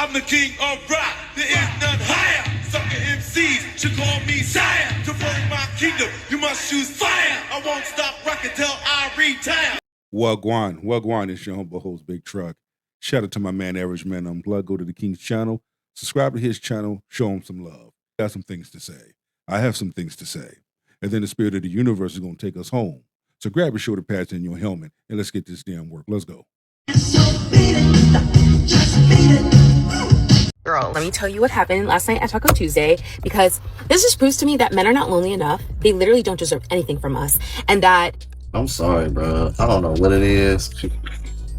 I'm the king of rock. There is none higher. Sucker MCs should call me sire. To run my kingdom, you must choose fire. I won't stop rocking till I retire. Wagwan, it's your humble host, Big Truck. Shout out to my man, Average Man Unplugged. Go to the King's channel, subscribe to his channel, show him some love. Got some things to say. I have some things to say. And then the spirit of the universe is going to take us home. So grab your shoulder pads and your helmet, and let's get this damn work. Let's go. Girl, let me tell you what happened last night at Taco Tuesday, because this just proves to me that men are not lonely enough. They literally don't deserve anything from us. And that... I'm sorry, bro. I don't know what it is.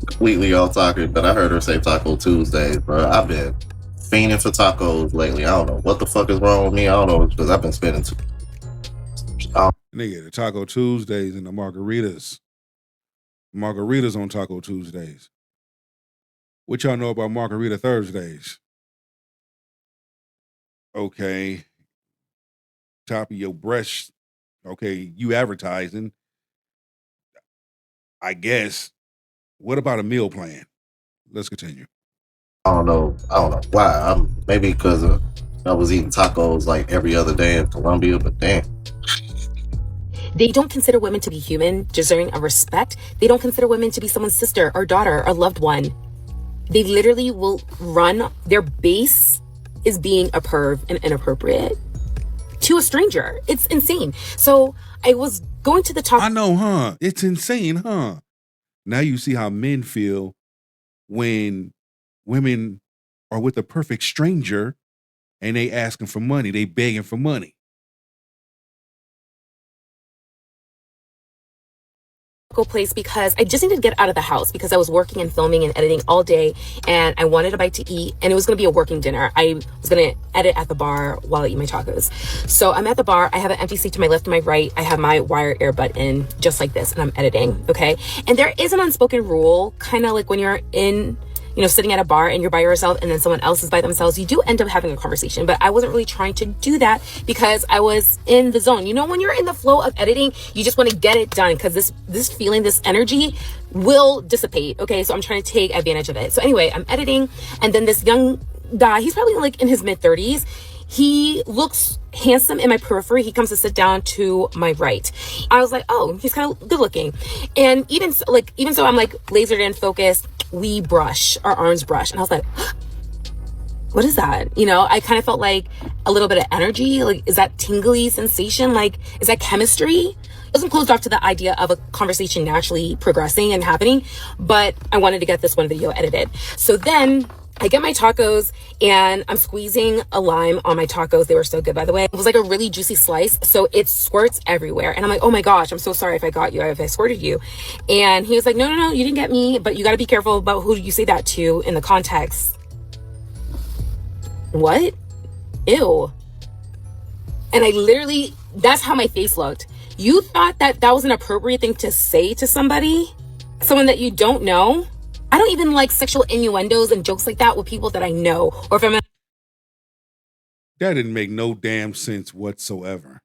Completely off topic, but I heard her say Taco Tuesdays, bro. I've been fiending for tacos lately. I don't know what the fuck is wrong with me. I don't know, because I've been spending too... Nigga, the Taco Tuesdays and the margaritas. Margaritas on Taco Tuesdays. What y'all know about Margarita Thursdays? Okay. Top of your breast. Okay, you advertising. I guess. What about a meal plan? Let's continue. I don't know why. Maybe because I was eating tacos like every other day in Colombia, but damn. They don't consider women to be human, deserving of respect. They don't consider women to be someone's sister or daughter or loved one. They literally will run, their base is being a perv and inappropriate to a stranger. It's insane. So I was going to the top. I know, huh? It's insane, huh? Now you see how men feel when women are with a perfect stranger and they asking for money. They begging for money. Place because I just needed to get out of the house because I was working and filming and editing all day, and I wanted a bite to eat, and it was going to be a working dinner. I was going to edit at the bar while I eat my tacos. So I'm at the bar. I have an empty seat to my left and my right. I have my wire earbud in just like this, and I'm editing. Okay. And there is an unspoken rule, kind of like when you're in, sitting at a bar and you're by yourself and then someone else is by themselves, you do end up having a conversation. But I wasn't really trying to do that because I was in the zone. When you're in the flow of editing, you just want to get it done because this feeling, this energy will dissipate. Okay, so I'm trying to take advantage of it. So anyway, I'm editing, and then this young guy, he's probably like in his mid-30s. He looks handsome in my periphery. He comes to sit down to my right. I was like, oh, he's kind of good looking. And even so I'm like lasered in, focused. We brush, our arms brush. And I was like, what is that? I kind of felt like a little bit of energy. Like, is that tingly sensation? Like, is that chemistry? I wasn't closed off to the idea of a conversation naturally progressing and happening, but I wanted to get this one video edited. So then I get my tacos and I'm squeezing a lime on my tacos. They were so good, by the way. It was like a really juicy slice, so it squirts everywhere. And I'm like, oh my gosh, I'm so sorry if I got you, if I squirted you. And he was like, no, you didn't get me, but you got to be careful about who you say that to in the context. What? Ew. And I literally, that's how my face looked. You thought that was an appropriate thing to say to somebody? Someone that you don't know? I don't even like sexual innuendos and jokes like that with people that I know. Or if I'm That didn't make no damn sense whatsoever.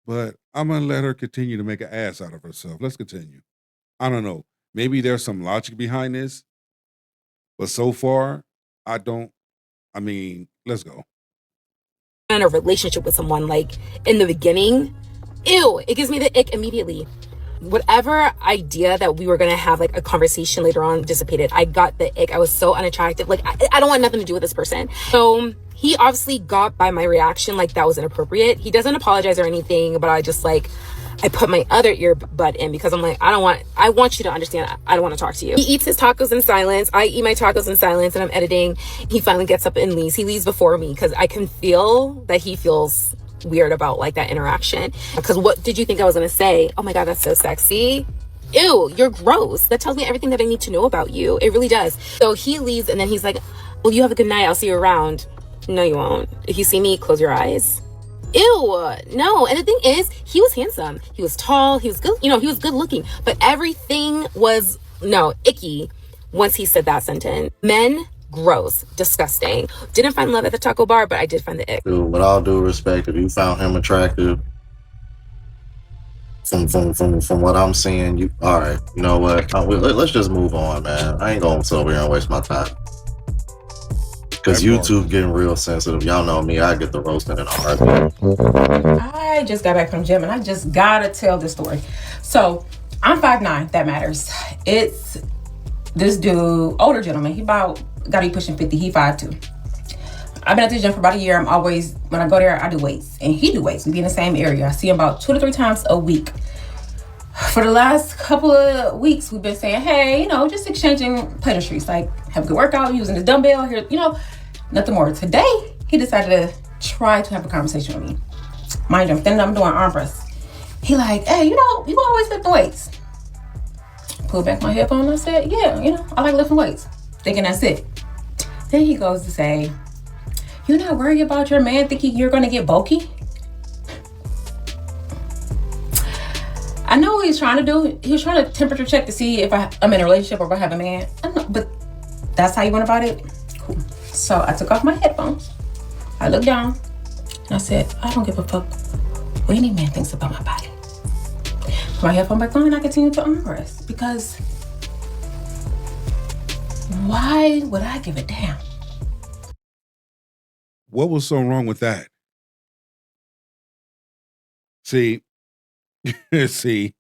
But I'm going to let her continue to make an ass out of herself. Let's continue. I don't know. Maybe there's some logic behind this. But so far, let's go. in a relationship with someone, like in the beginning, ew, it gives me the ick immediately. Whatever idea that we were going to have like a conversation later on dissipated. I got the ick. I was so unattractive. Like, I don't want nothing to do with this person. So he obviously got by my reaction like that was inappropriate. He doesn't apologize or anything, but I just like, I put my other earbud in because I'm like, I want you to understand, I don't want to talk to you. He eats his tacos in silence. I eat my tacos in silence, and I'm editing. He finally gets up and leaves. He leaves before me because I can feel that he feels weird about like that interaction. Because what did you think I was going to say? Oh my God, that's so sexy. Ew, you're gross. That tells me everything that I need to know about you. It really does. So he leaves, and then he's like, well, you have a good night. I'll see you around. No, you won't. If you see me, close your eyes. Ew, no. And the thing is, he was handsome. He was tall. He was good. He was good looking. But everything was, icky once he said that sentence. Men, gross, disgusting. Didn't find love at the taco bar, but I did find the ick. Dude, with all due respect, if you found him attractive, from what I'm seeing, all right, you know what? Let's just move on, man. I ain't going to sit over here and waste my time. Because That part. YouTube getting real sensitive. Y'all know me. I get the roasting in a heartbeat. I just got back from the gym and I just gotta tell this story. So I'm 5'9", that matters. It's this dude, older gentleman. He gotta be pushing 50. He 5'2". I've been at the gym for about a year. I'm always, when I go there, I do weights. And he do weights. We be in the same area. I see him about 2 to 3 times a week. For the last couple of weeks, we've been saying, hey, just exchanging pleasantries. Like, have a good workout, using the dumbbell here, nothing more. Today, he decided to try to have a conversation with me. Mind you, I'm standing up, I'm doing arm press. He like, hey, you always lift the weights. Pulled back my headphone and I said, yeah, I like lifting weights. Thinking that's it. Then he goes to say, you're not worried about your man thinking you're going to get bulky? I know what he's trying to do. He was trying to temperature check to see if I'm in a relationship or if I have a man. I don't know, but that's how you went about it? Cool. So I took off my headphones. I looked down and I said, I don't give a fuck what any man thinks about my body. Put my headphone back on and I continued to arm press because why would I give a damn? What was so wrong with that? See, the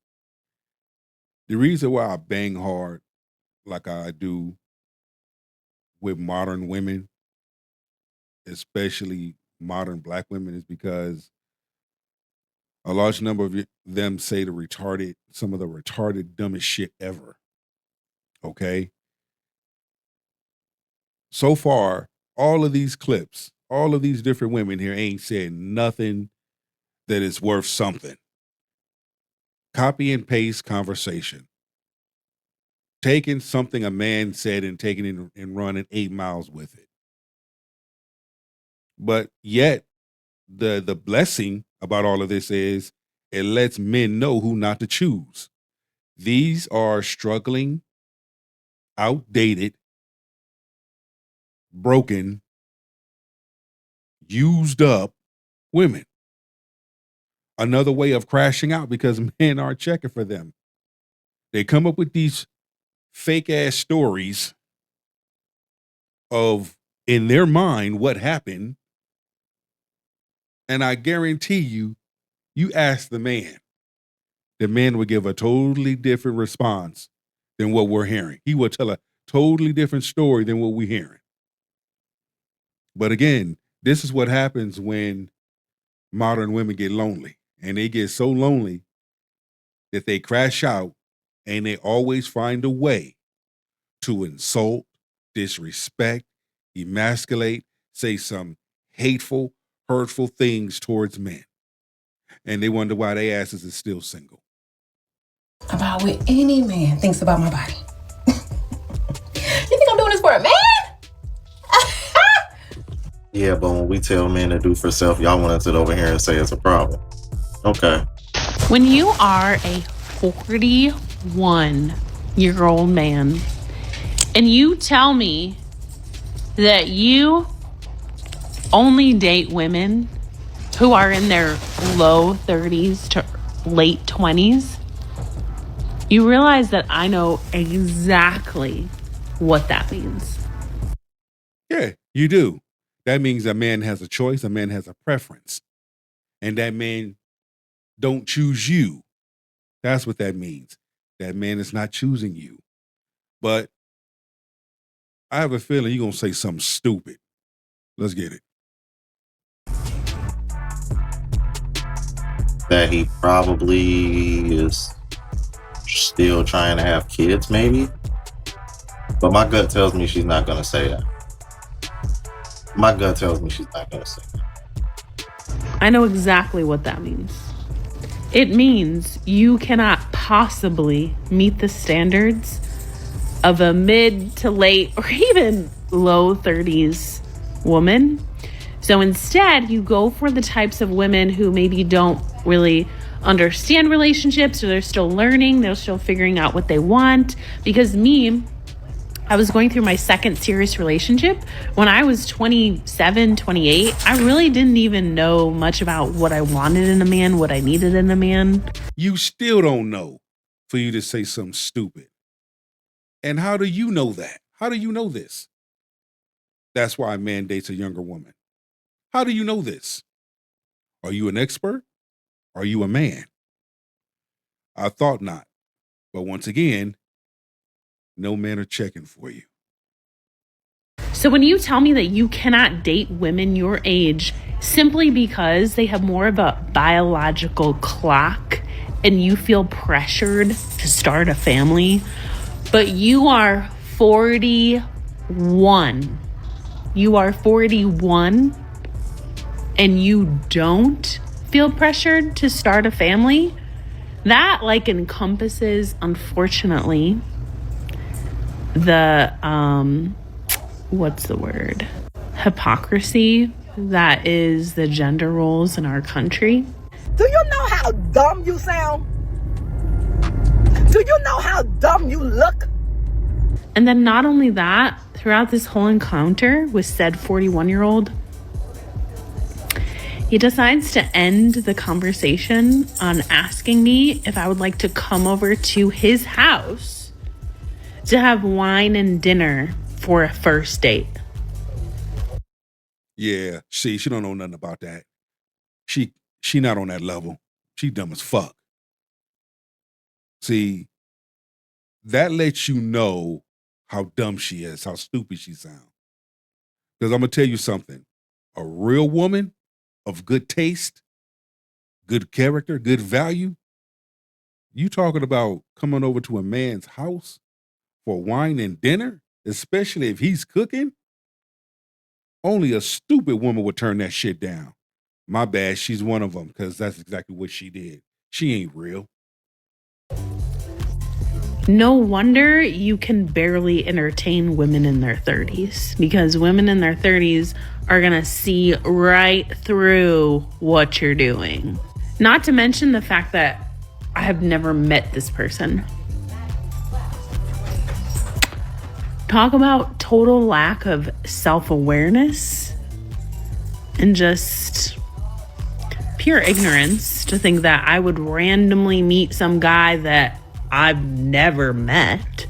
reason why I bang hard like I do with modern women, especially modern black women, is because a large number of them say some of the retarded, dumbest shit ever. Okay? So far, all of these clips, all of these different women here ain't said nothing that is worth something. Copy and paste conversation. Taking something a man said and taking it and running 8 miles with it. But yet, the blessing about all of this is it lets men know who not to choose. These are struggling, outdated, broken, used up women. Another way of crashing out because men aren't checking for them. They come up with these fake ass stories of, in their mind, what happened. And I guarantee you ask the man would give a totally different response than what we're hearing. He will tell a totally different story than what we're hearing. But again, this is what happens when modern women get lonely. And they get so lonely that they crash out and they always find a way to insult, disrespect, emasculate, say some hateful, hurtful things towards men. And they wonder why their asses is still single. About what any man thinks about my body. You think I'm doing this for a man? Yeah, but when we tell men to do for self, y'all want to sit over here and say it's a problem. Okay. When you are a 41-year-old man and you tell me that you only date women who are in their low 30s to late 20s, you realize that I know exactly what that means. Yeah, you do. That means a man has a choice, a man has a preference. And that man don't choose you. That's what that means. That man is not choosing you. But I have a feeling you're going to say something stupid. Let's get it. That he probably is still trying to have kids, maybe. But my gut tells me she's not going to say that. My gut tells me she's not going to say that. I know exactly what that means. It means you cannot possibly meet the standards of a mid to late or even low 30s woman. So instead, you go for the types of women who maybe don't really understand relationships, or they're still learning, they're still figuring out what they want. Because I was going through my second serious relationship when I was 27, 28. I really didn't even know much about what I wanted in a man, what I needed in a man. You still don't know for you to say something stupid. And how do you know that? How do you know this? That's why a man dates a younger woman. How do you know this? Are you an expert? Are you a man? I thought not. But once again, no men are checking for you. So when you tell me that you cannot date women your age simply because they have more of a biological clock and you feel pressured to start a family, but you are 41. You are 41 and you don't feel pressured to start a family, that like encompasses, unfortunately, the what's the word? Hypocrisy that is the gender roles in our country. Do you know how dumb you sound? Do you know how dumb you look? And then not only that, throughout this whole encounter with said 41-year-old, he decides to end the conversation on asking me if I would like to come over to his house to have wine and dinner for a first date. Yeah, see, she don't know nothing about that. She not on that level. She dumb as fuck. See, that lets you know how dumb she is, how stupid she sounds. Because I'm going to tell you something. A real woman of good taste, good character, good value, you talking about coming over to a man's house for wine and dinner, especially if he's cooking? Only a stupid woman would turn that shit down. My bad, she's one of them, because that's exactly what she did. She ain't real. No wonder you can barely entertain women in their 30s, because women in their 30s are going to see right through what you're doing. Not to mention the fact that I have never met this person. Talk about total lack of self-awareness and just pure ignorance to think that I would randomly meet some guy that I've never met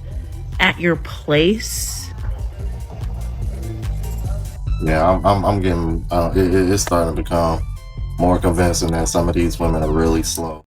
at your place. Yeah, I'm getting. It's starting to become more convincing that some of these women are really slow.